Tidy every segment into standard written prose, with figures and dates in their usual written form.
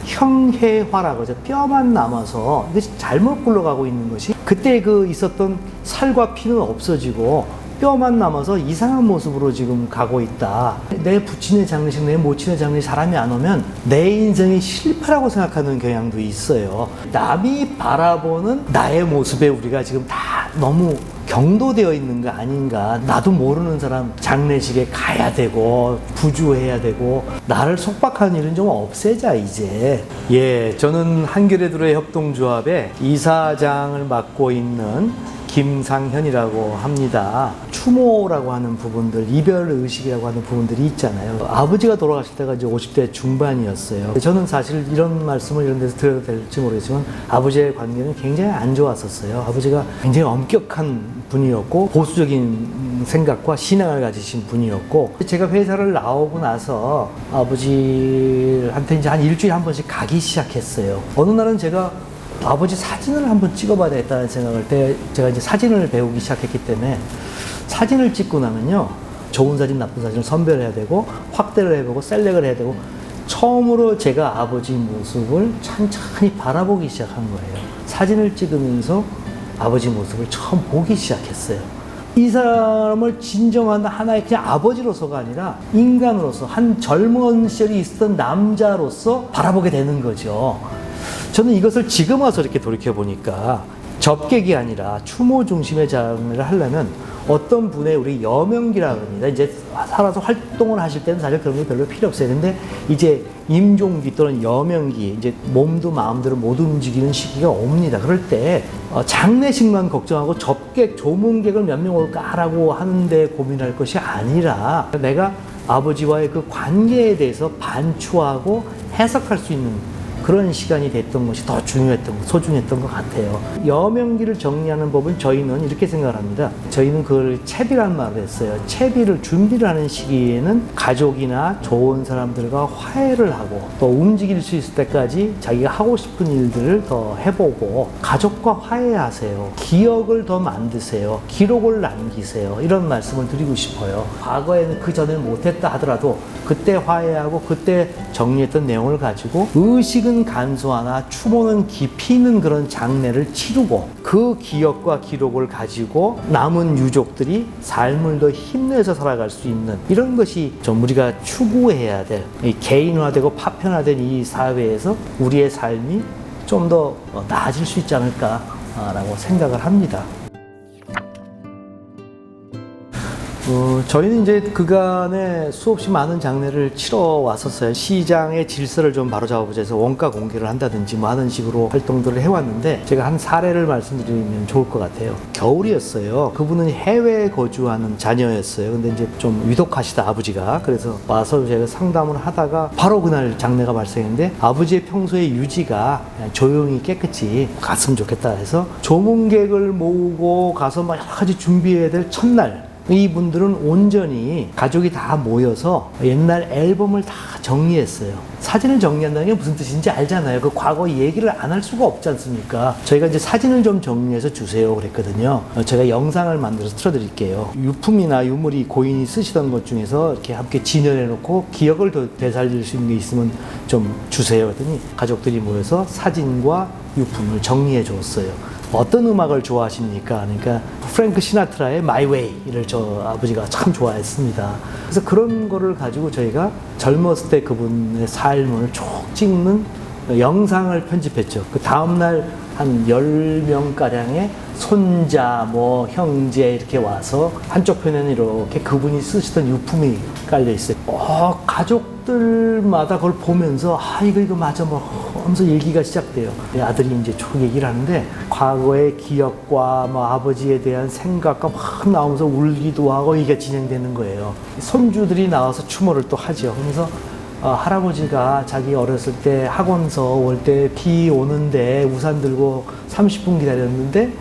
형해화라고 해서 뼈만 남아서 이것이 잘못 굴러가고 있는 것이 그때 그 있었던 살과 피는 없어지고 뼈만 남아서 이상한 모습으로 지금 가고 있다. 내 부친의 장례식, 내 모친의 장례식 사람이 안 오면 내 인생이 실패라고 생각하는 경향도 있어요. 남이 바라보는 나의 모습에 우리가 지금 다 너무 경도되어 있는 거 아닌가. 나도 모르는 사람 장례식에 가야 되고 부주해야 되고 나를 속박하는 일은 좀 없애자 이제. 예, 저는 한겨레드로의 협동조합의 이사장을 맡고 있는 김상현이라고 합니다. 추모라고 하는 부분들, 이별의식이라고 하는 부분들이 있잖아요. 아버지가 돌아가실 때가 이제 50대 중반이었어요. 저는 사실 이런 말씀을 이런 데서 드려도 될지 모르겠지만 아버지의 관계는 굉장히 안 좋았었어요. 아버지가 굉장히 엄격한 분이었고 보수적인 생각과 신앙을 가지신 분이었고 제가 회사를 나오고 나서 아버지한테 이제 한 일주일에 한 번씩 가기 시작했어요. 어느 날은 제가 아버지 사진을 한번 찍어봐야 되겠다는 생각을 제가 이제 사진을 배우기 시작했기 때문에 사진을 찍고 나면요 좋은 사진 나쁜 사진을 선별해야 되고 확대를 해보고 셀렉을 해야 되고 처음으로 제가 아버지 모습을 천천히 바라보기 시작한 거예요. 사진을 찍으면서 아버지 모습을 처음 보기 시작했어요. 이 사람을 진정한 하나의 그냥 아버지로서가 아니라 인간으로서 한 젊은 시절이 있었던 남자로서 바라보게 되는 거죠. 저는 이것을 지금 와서 이렇게 돌이켜보니까 접객이 아니라 추모 중심의 장르를 하려면 어떤 분의 우리 여명기라고 합니다. 이제 살아서 활동을 하실 때는 사실 그런 게 별로 필요 없어요. 근데 이제 임종기 또는 여명기, 이제 몸도 마음대로 못 움직이는 시기가 옵니다. 그럴 때 장례식만 걱정하고 접객, 조문객을 몇 명 올까라고 하는데 고민할 것이 아니라 내가 아버지와의 그 관계에 대해서 반추하고 해석할 수 있는 그런 시간이 됐던 것이 더 소중했던 것 같아요. 여명기를 정리하는 법은 저희는 이렇게 생각합니다. 저희는 그걸 채비라는 말을 했어요. 채비를 준비를 하는 시기에는 가족이나 좋은 사람들과 화해를 하고 또 움직일 수 있을 때까지 자기가 하고 싶은 일들을 더 해보고 가족과 화해하세요. 기억을 더 만드세요. 기록을 남기세요. 이런 말씀을 드리고 싶어요. 과거에는 그 전에 못했다 하더라도 그때 화해하고 그때 정리했던 내용을 가지고 의식은 간소하나 추모는 깊이 있는 그런 장례를 치르고 그 기억과 기록을 가지고 남은 유족들이 삶을 더 힘내서 살아갈 수 있는 이런 것이 좀 우리가 추구해야 될 개인화되고 파편화된 이 사회에서 우리의 삶이 좀 더 나아질 수 있지 않을까라고 생각을 합니다. 저희는 이제 그간에 수없이 많은 장례를 치러 왔었어요. 시장의 질서를 좀 바로잡아보자 해서 원가 공개를 한다든지 뭐 하는 식으로 활동들을 해왔는데 제가 한 사례를 말씀드리면 좋을 것 같아요. 겨울이었어요. 그분은 해외에 거주하는 자녀였어요. 근데 이제 좀 위독하시다 아버지가. 그래서 와서 제가 상담을 하다가 바로 그날 장례가 발생했는데 아버지의 평소의 유지가 조용히 깨끗이 갔으면 좋겠다 해서 조문객을 모으고 가서 막 여러 가지 준비해야 될 첫날 이분들은 온전히 가족이 다 모여서 옛날 앨범을 다 정리했어요. 사진을 정리한다는 게 무슨 뜻인지 알잖아요. 그 과거 얘기를 안 할 수가 없지 않습니까? 저희가 이제 사진을 좀 정리해서 주세요 그랬거든요. 제가 영상을 만들어서 틀어드릴게요. 유품이나 유물이 고인이 쓰시던 것 중에서 이렇게 함께 진열해 놓고 기억을 더 되살릴 수 있는 게 있으면 좀 주세요 그랬더니 가족들이 모여서 사진과 유품을 정리해 줬어요. 어떤 음악을 좋아하십니까? 그러니까 프랭크 시나트라의 My Way를 저 아버지가 참 좋아했습니다. 그래서 그런 거를 가지고 저희가 젊었을 때 그분의 삶을 쭉 찍는 영상을 편집했죠. 그 다음날 한 10명가량의 손자, 뭐 형제 이렇게 와서 한쪽 편에는 이렇게 그분이 쓰시던 유품이 깔려 있어요. 가족들마다 그걸 보면서 이거 맞아 뭐 하면서 얘기가 시작돼요. 아들이 이제 쭉 얘기를 하는데 과거의 기억과 뭐 아버지에 대한 생각과 막 나오면서 울기도 하고 이게 진행되는 거예요. 손주들이 나와서 추모를 또 하죠. 그러면서 할아버지가 자기 어렸을 때 학원서 올 때 비 오는데 우산 들고 30분 기다렸는데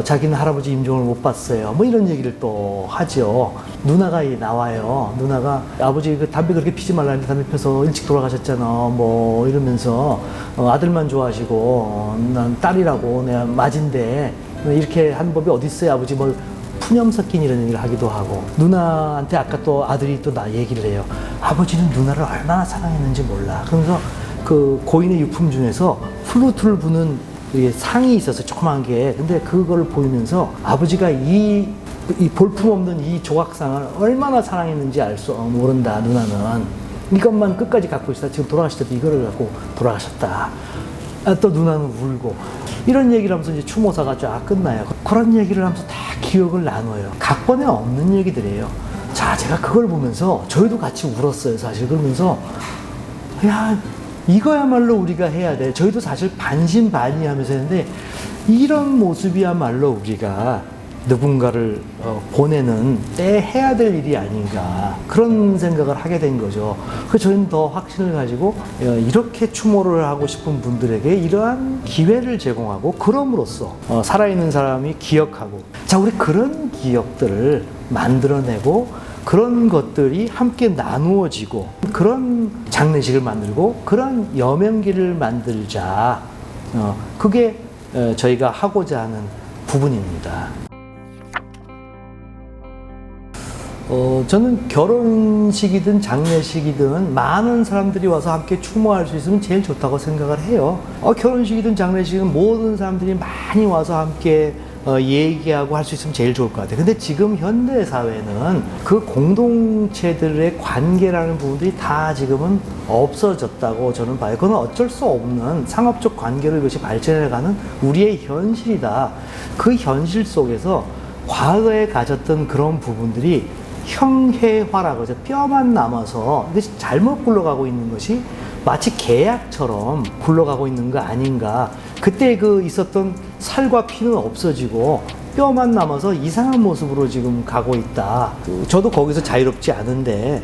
자기는 할아버지 임종을 못 봤어요. 뭐 이런 얘기를 또 하죠. 누나가 나와요. 누나가 아버지 그 담배 그렇게 피지 말라는데 담배 펴서 일찍 돌아가셨잖아. 뭐 이러면서 아들만 좋아하시고 난 딸이라고 내가 맞인데 이렇게 한 법이 어디 있어요 아버지 뭐 푸념 섞인 이런 얘기를 하기도 하고 누나한테 아까 또 아들이 또 나 얘기를 해요. 아버지는 누나를 얼마나 사랑했는지 몰라. 그러면서 그 고인의 유품 중에서 플루트를 부는 상이 있어서 조그만 게, 근데 그걸 보이면서 아버지가 이 볼품없는 이 조각상을 얼마나 사랑했는지 알 수 모른다. 누나는 이것만 끝까지 갖고 있다. 지금 돌아가실 때도 이거를 갖고 돌아가셨다. 또 누나는 울고 이런 얘기를 하면서 이제 추모사가 쫙 끝나요. 그런 얘기를 하면서 다 기억을 나눠요. 각본에 없는 얘기들이에요. 자, 제가 그걸 보면서 저희도 같이 울었어요. 사실 그러면서 야, 이거야말로 우리가 해야 돼. 저희도 사실 반신반의하면서 했는데 이런 모습이야말로 우리가 누군가를 보내는 때 해야 될 일이 아닌가, 그런 생각을 하게 된 거죠. 그래서 저희는 더 확신을 가지고 이렇게 추모를 하고 싶은 분들에게 이러한 기회를 제공하고, 그럼으로써 살아있는 사람이 기억하고, 자, 우리 그런 기억들을 만들어내고 그런 것들이 함께 나누어지고 그런 장례식을 만들고 그런 여명기를 만들자. 그게 저희가 하고자 하는 부분입니다. 저는 결혼식이든 장례식이든 많은 사람들이 와서 함께 추모할 수 있으면 제일 좋다고 생각을 해요. 결혼식이든 장례식이든 모든 사람들이 많이 와서 함께 얘기하고 할 수 있으면 제일 좋을 것 같아요. 근데 지금 현대 사회는 그 공동체들의 관계라는 부분들이 다 지금은 없어졌다고 저는 봐요. 그건 어쩔 수 없는 상업적 관계로 이것이 발전해가는 우리의 현실이다. 그 현실 속에서 과거에 가졌던 그런 부분들이 형해화라고 해서 뼈만 남아서 이것이 잘못 굴러가고 있는 것이 마치 계약처럼 굴러가고 있는 거 아닌가. 그때 그 있었던 살과 피는 없어지고 뼈만 남아서 이상한 모습으로 지금 가고 있다. 저도 거기서 자유롭지 않은데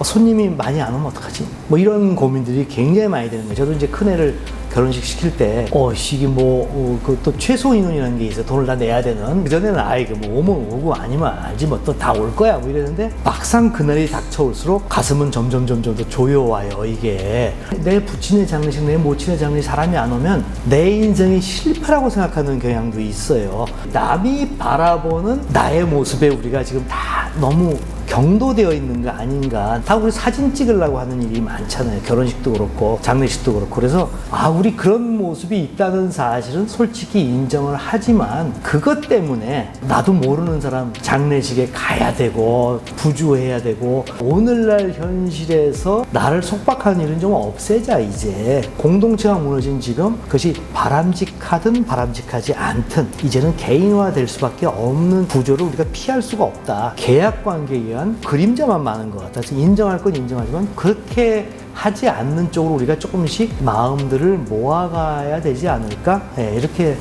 손님이 많이 안 오면 어떡하지? 뭐 이런 고민들이 굉장히 많이 되는 거예요. 저도 이제 큰애를 결혼식 시킬 때, 이게 그 또 최소 인원이라는 게 있어요. 돈을 다 내야 되는. 그전에는 뭐 오면 오고 아니면 알지 뭐 또 다 올 거야 뭐 이랬는데, 막상 그날이 닥쳐올수록 가슴은 점점 더 조여와요. 이게 내 부친의 장례식, 내 모친의 장례식 사람이 안 오면 내 인생이 실패라고 생각하는 경향도 있어요. 남이 바라보는 나의 모습에 우리가 지금 다 너무 경도되어 있는 거 아닌가. 다 우리 사진 찍으려고 하는 일이 많잖아요. 결혼식도 그렇고 장례식도 그렇고. 그래서 우리 그런 모습이 있다는 사실은 솔직히 인정을 하지만, 그것 때문에 나도 모르는 사람 장례식에 가야 되고 부주해야 되고, 오늘날 현실에서 나를 속박하는 일은 좀 없애자. 이제 공동체가 무너진 지금 그것이 바람직하든 바람직하지 않든 이제는 개인화될 수밖에 없는 구조를 우리가 피할 수가 없다. 계약관계에 의한 그림자만 많은 것 같아서 인정할 건 인정하지만 그렇게 하지 않는 쪽으로 우리가 조금씩 마음들을 모아가야 되지 않을까, 이렇게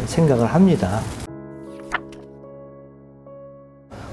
생각을 합니다.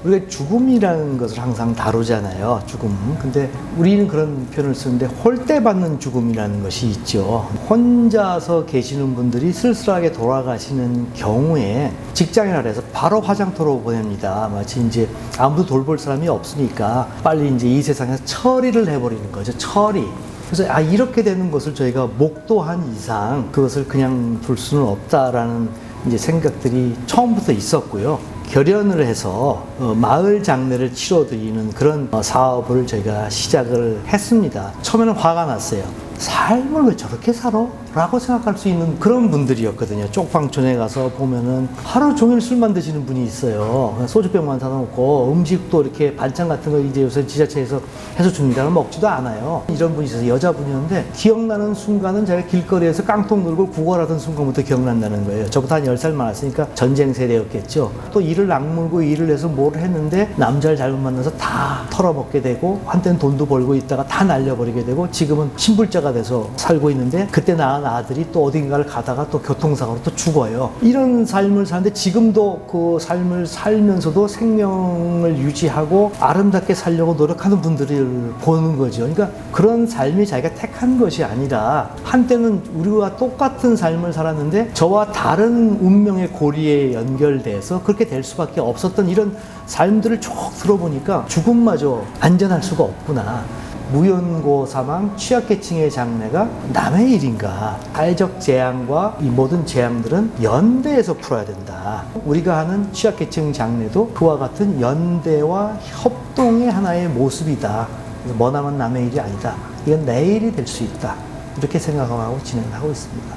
우리가 죽음이라는 것을 항상 다루잖아요. 죽음. 근데 우리는 그런 표현을 쓰는데 홀대받는 죽음이라는 것이 있죠. 혼자서 계시는 분들이 쓸쓸하게 돌아가시는 경우에 직장이라 해서 바로 화장터로 보냅니다. 마치 이제 아무도 돌볼 사람이 없으니까 빨리 이제 이 세상에서 처리를 해버리는 거죠. 처리. 그래서 이렇게 되는 것을 저희가 목도한 이상 그것을 그냥 둘 수는 없다라는 이제 생각들이 처음부터 있었고요. 결연을 해서 마을 장례를 치러드리는 그런 사업을 저희가 시작을 했습니다. 처음에는 화가 났어요. 삶을 왜 저렇게 살아? 라고 생각할 수 있는 그런 분들이었거든요. 쪽방촌에 가서 보면은 하루 종일 술만 드시는 분이 있어요. 소주병만 사다 놓고 음식도 이렇게 반찬 같은 거 이제 요새 지자체에서 해서 줍니다는 먹지도 않아요. 이런 분이 있어서 여자분이었는데, 기억나는 순간은 제가 길거리에서 깡통 들고 구걸하던 순간부터 기억난다는 거예요. 저보다 한 10살 많았으니까 전쟁 세대였겠죠. 또 이를 악물고 일을 해서 뭘 했는데 남자를 잘못 만나서 다 털어먹게 되고, 한때는 돈도 벌고 있다가 다 날려버리게 되고, 지금은 신불자가 돼서 살고 있는데, 그때 낳은 아들이 또 어딘가를 가다가 또 교통사고로 또 죽어요. 이런 삶을 사는데 지금도 그 삶을 살면서도 생명을 유지하고 아름답게 살려고 노력하는 분들을 보는 거죠. 그러니까 그런 삶이 자기가 택한 것이 아니라, 한때는 우리와 똑같은 삶을 살았는데 저와 다른 운명의 고리에 연결돼서 그렇게 될 수밖에 없었던 이런 삶들을 쭉 들어보니까 죽음마저 안전할 수가 없구나. 무연고 사망, 취약계층의 장례가 남의 일인가. 사회적 재앙과 이 모든 재앙들은 연대해서 풀어야 된다. 우리가 하는 취약계층 장례도 그와 같은 연대와 협동의 하나의 모습이다. 그래서 머나먼 남의 일이 아니다. 이건 내 일이 될 수 있다. 이렇게 생각하고 진행하고 있습니다.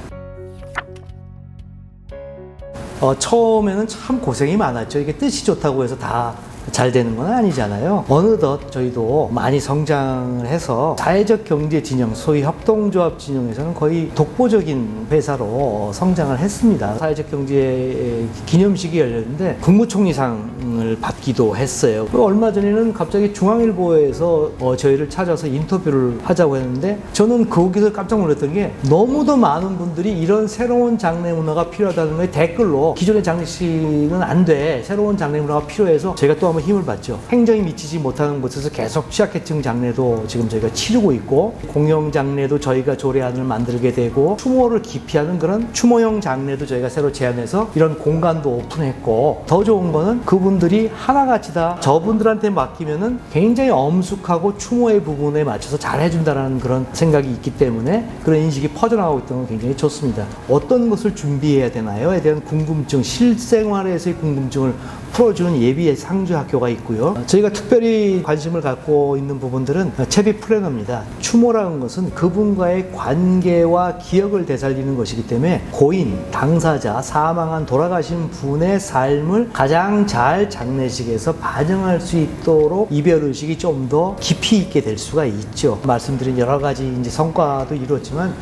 처음에는 참 고생이 많았죠. 이게 뜻이 좋다고 해서 다 잘 되는 건 아니잖아요. 어느덧 저희도 많이 성장을 해서 사회적 경제 진영, 소위 협동조합 진영에서는 거의 독보적인 회사로 성장을 했습니다. 사회적 경제 기념식이 열렸는데 국무총리상을 받기도 했어요. 얼마 전에는 갑자기 중앙일보에서 저희를 찾아서 인터뷰를 하자고 했는데 저는 거기서 깜짝 놀랐던 게 너무도 많은 분들이 이런 새로운 장례 문화가 필요하다는 거에 댓글로 기존의 장례식은 안 돼. 새로운 장례 문화가 필요해서 저희가 또 한번 힘을 받죠. 행정이 미치지 못하는 곳에서 계속 취약계층 장례도 지금 저희가 치르고 있고 공영 장례도 저희가 조례안을 만들게 되고 추모를 기피하는 그런 추모형 장례도 저희가 새로 제안해서 이런 공간도 오픈했고 더 좋은 거는 그분들이 하나같이 다 저분들한테 맡기면은 굉장히 엄숙하고 추모의 부분에 맞춰서 잘 해준다는 그런 생각이 있기 때문에 그런 인식이 퍼져나가고 있다는 건 굉장히 좋습니다. 어떤 것을 준비해야 되나요?에 대한 궁금증, 실생활에서의 궁금증을 풀어주는 예비 상주 학교가 있고요. 저희가 특별히 관심을 갖고 있는 부분들은 채비 플래너입니다. 추모라는 것은 그분과의 관계와 기억을 되살리는 것이기 때문에 고인, 당사자, 사망한 돌아가신 분의 삶을 가장 잘 장례식에서 반영할 수 있도록 이별의식이 좀 더 깊이 있게 될 수가 있죠. 말씀드린 여러 가지 이제 성과도 이루었지만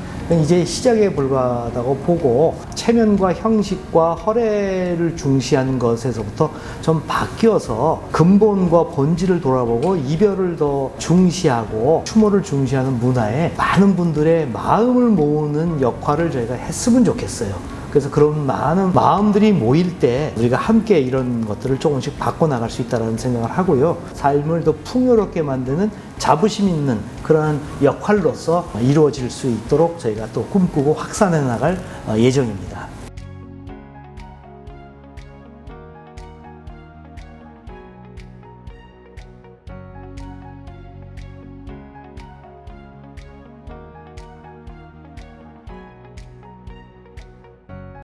이제 시작에 불과하다고 보고 체면과 형식과 허례를 중시하는 것에서부터 좀 바뀌어서 근본과 본질을 돌아보고 이별을 더 중시하고 추모를 중시하는 문화에 많은 분들의 마음을 모으는 역할을 저희가 했으면 좋겠어요. 그래서 그런 많은 마음들이 모일 때 우리가 함께 이런 것들을 조금씩 바꿔나갈 수 있다는 생각을 하고요. 삶을 더 풍요롭게 만드는 자부심 있는 그런 역할로서 이루어질 수 있도록 저희가 또 꿈꾸고 확산해 나갈 예정입니다.